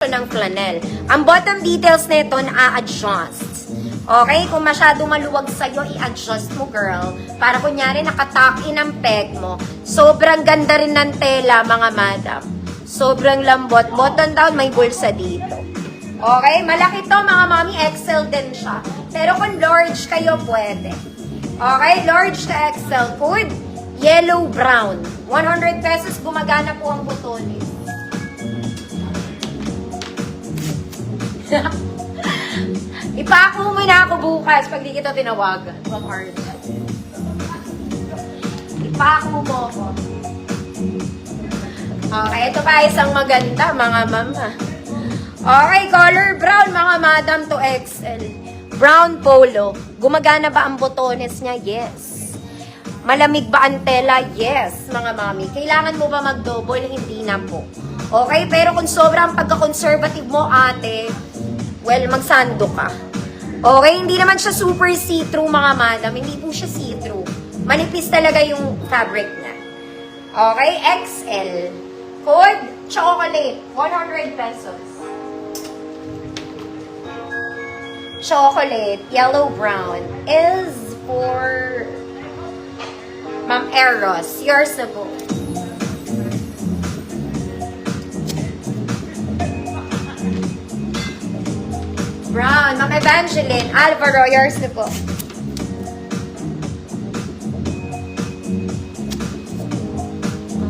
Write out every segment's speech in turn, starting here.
ng flannel. Ang bottom details nito na-adjust. Okay? Kung masyado maluwag sa'yo, i-adjust mo, girl. Para kunyari, nakatuck-in ang peg mo. Sobrang ganda rin ng tela, mga madam. Sobrang lambot. Button down, may bulsa dito. Okay? Malaki to, mga mami. XL din siya. Pero kung large kayo, pwede. Okay? Large to XL. Code, yellow-brown. 100 pesos, gumagana po ang butones. Ipako mo na ako bukas pag di kita tinawagan. From Arden. Ipako mo ako. Okay, ito pa isang maganda, mga mama. Okay, color brown, mga madam to XL. Brown polo. Gumagana ba ang botones niya? Yes. Malamig ba ang tela? Yes, mga mami. Kailangan mo ba mag-double? Hindi na po. Okay, pero kung sobrang pagka-conservative mo, ate, well, magsando ka. Okay, hindi naman siya super see-through, mga madam. Hindi po siya see-through. Manipis talaga yung fabric niya. Okay, XL. Code, chocolate. 100 pesos. Chocolate, yellow-brown is for Ma'am Eros. Yours na po. Brown, Ma'am Evangeline. Alvaro, yours na po.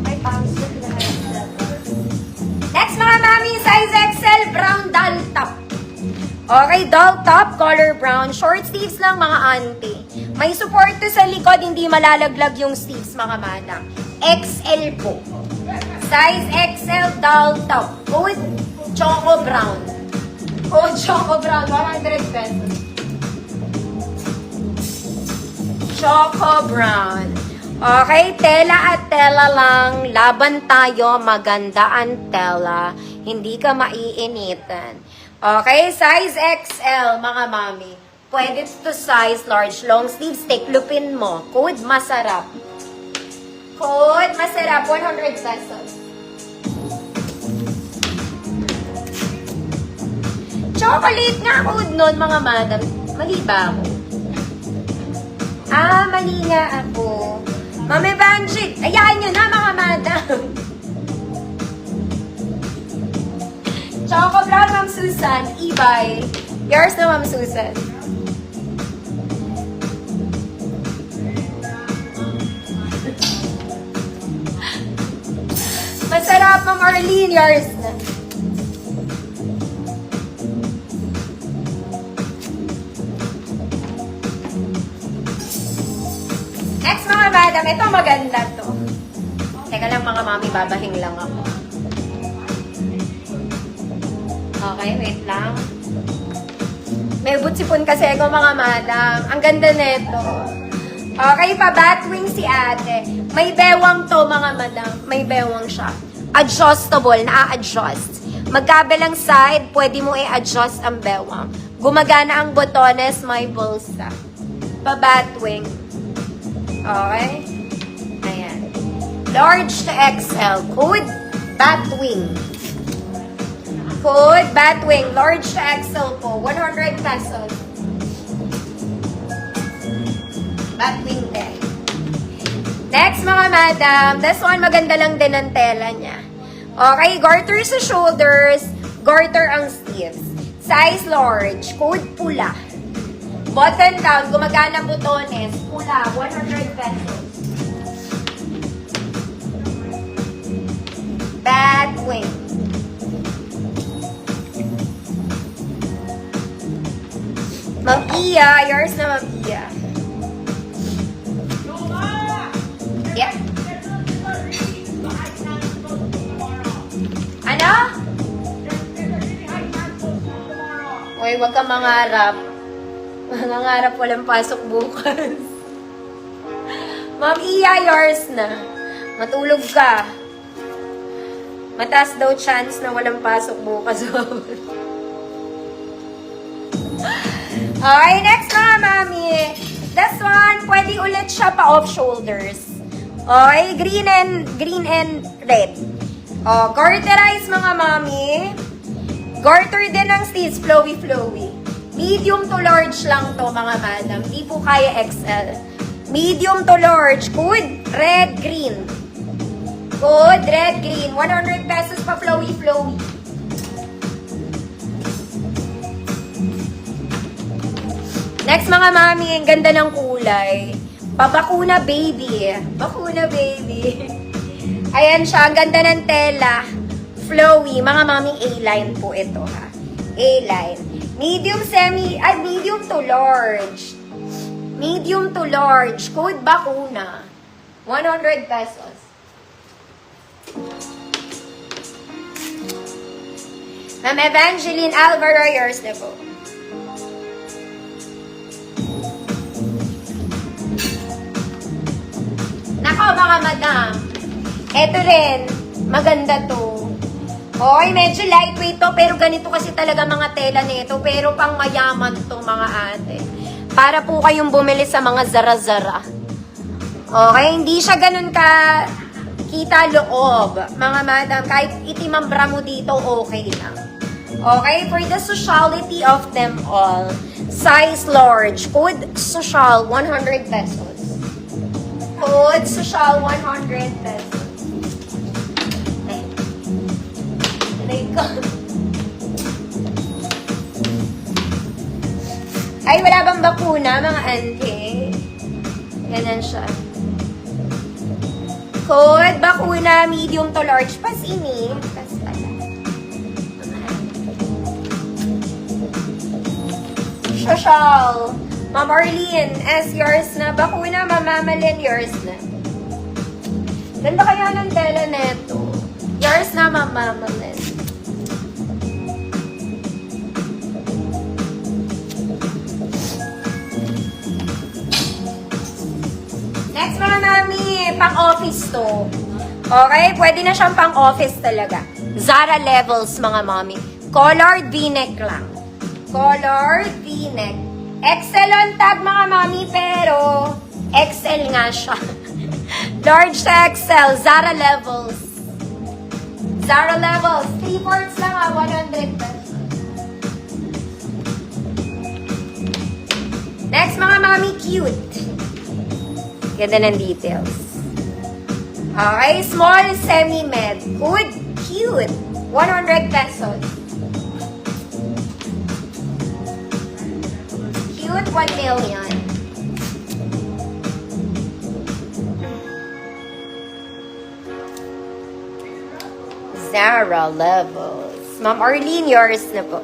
Okay, pang-suit na. Next, mga mami, size XL, brown doll top. Okay, doll top, color brown. Short sleeves lang, mga auntie. May support to sa likod, hindi malalaglag yung sleeves, mga madam. XL po. Size XL, doll top. Code, choco brown. Code, choco brown, 100 pesos. Choco brown. Okay, tela at tela lang. Laban tayo, maganda ang tela. Hindi ka maiinitan. Okay, size XL, mga mami. Pwede to size large, long sleeves, tiklupin mo. Code masarap. Code masarap, 100 pesos. Chocolate nga code nun, mga madam. Mali ba ako? Ah, mali nga ako. Ma'am Evangeline, ayahan nyo na, mga madam. Choco brown, Ma'am Susan. Ibay. Yours na, Ma'am Susan. Masarap, Ma'am Arlene. Yours na. Next, mga madam. Ito maganda to. Teka lang, mga mami. Babahing lang ako. Okay, wait lang. May butsipon kasi ako, mga madam. Ang ganda nito. Okay, pa-batwing si ate. May bewang to, mga madam. May bewang siya. Adjustable, na-adjust. Magkabilang side, pwede mo i-adjust ang bewang. Gumagana ang botones, may bulsa. Pa-batwing. Okay? Ayan. Large to XL. Code, batwing. Code, batwing. Large to XL po. 100 pesos. Batwing din. Next, mga madam. This one, maganda lang din ang tela niya. Okay, garter sa shoulders. Garter ang sleeves. Size large. Code pula. Button down. Gumagana butones. Pula. 100 pesos. Batwing. Ma'am Iya, yours na, Ma'am Iya. Yep. Ano? Uy, wag kang mangarap. Mangarap walang pasok bukas. Ma'am Iya, yours na. Matulog ka. Mataas daw chance na walang pasok bukas. Okay, next mga mami. This one, pwede ulit siya pa off shoulders. Okay, green and red. Oh, garterize mga mami. Garter din ang sleeves, flowy. Medium to large lang to, mga madam. Di po kaya XL. Medium to large. Good. Red, green. Good. Red, green. 100 pesos pa, flowy. Next, mga mami, ang ganda ng kulay. Pabakuna baby. Bakuna baby. Ayan siya, ang ganda ng tela. Flowy. Mga mami, A-line po ito, ha. A-line. Medium to large. Medium to large. Code bakuna. 100 pesos. Ma'am Evangeline Alvaro, yours na po. Nako, mga madam. Eto rin. Maganda to. Hoy, medyo lightweight to, pero ganito kasi talaga mga tela nito. Pero pang mayaman to, mga ate. Para po kayong bumili sa mga zara-zara. Okay, hindi siya ganun ka kita loob, mga madam. Kahit itim ang bra mo dito, okay lang. Okay, for the sociality of them all. Size large. Code social, 100 pesos. Code social, 100 pesos. Ay, wala bang bakuna, mga ante? Ganun siya. Code, bakuna, medium to large. Pas ini. Pas pala. Social. Ma'am Arlene, as yours na. Bakuna, mamamalin, yours na. Ganda kaya ng tela neto. Yours na, mamamalin. Next, mga mami, pang-office to. Okay? Pwede na siyang pang-office talaga. Zara levels, mga mami. Colored V-neck lang. Colored V-neck. XL on tag, mga mami, pero XL nga siya. Large to XL. Zara levels. Zara levels. 3/4 lang, 100 pesos. Next, mga mami, cute. Ganda ng details. Okay, small semi-med. Good, cute. 100 pesos. Cute, 1 million. Zara levels. Ma'am Arlene, yours na po.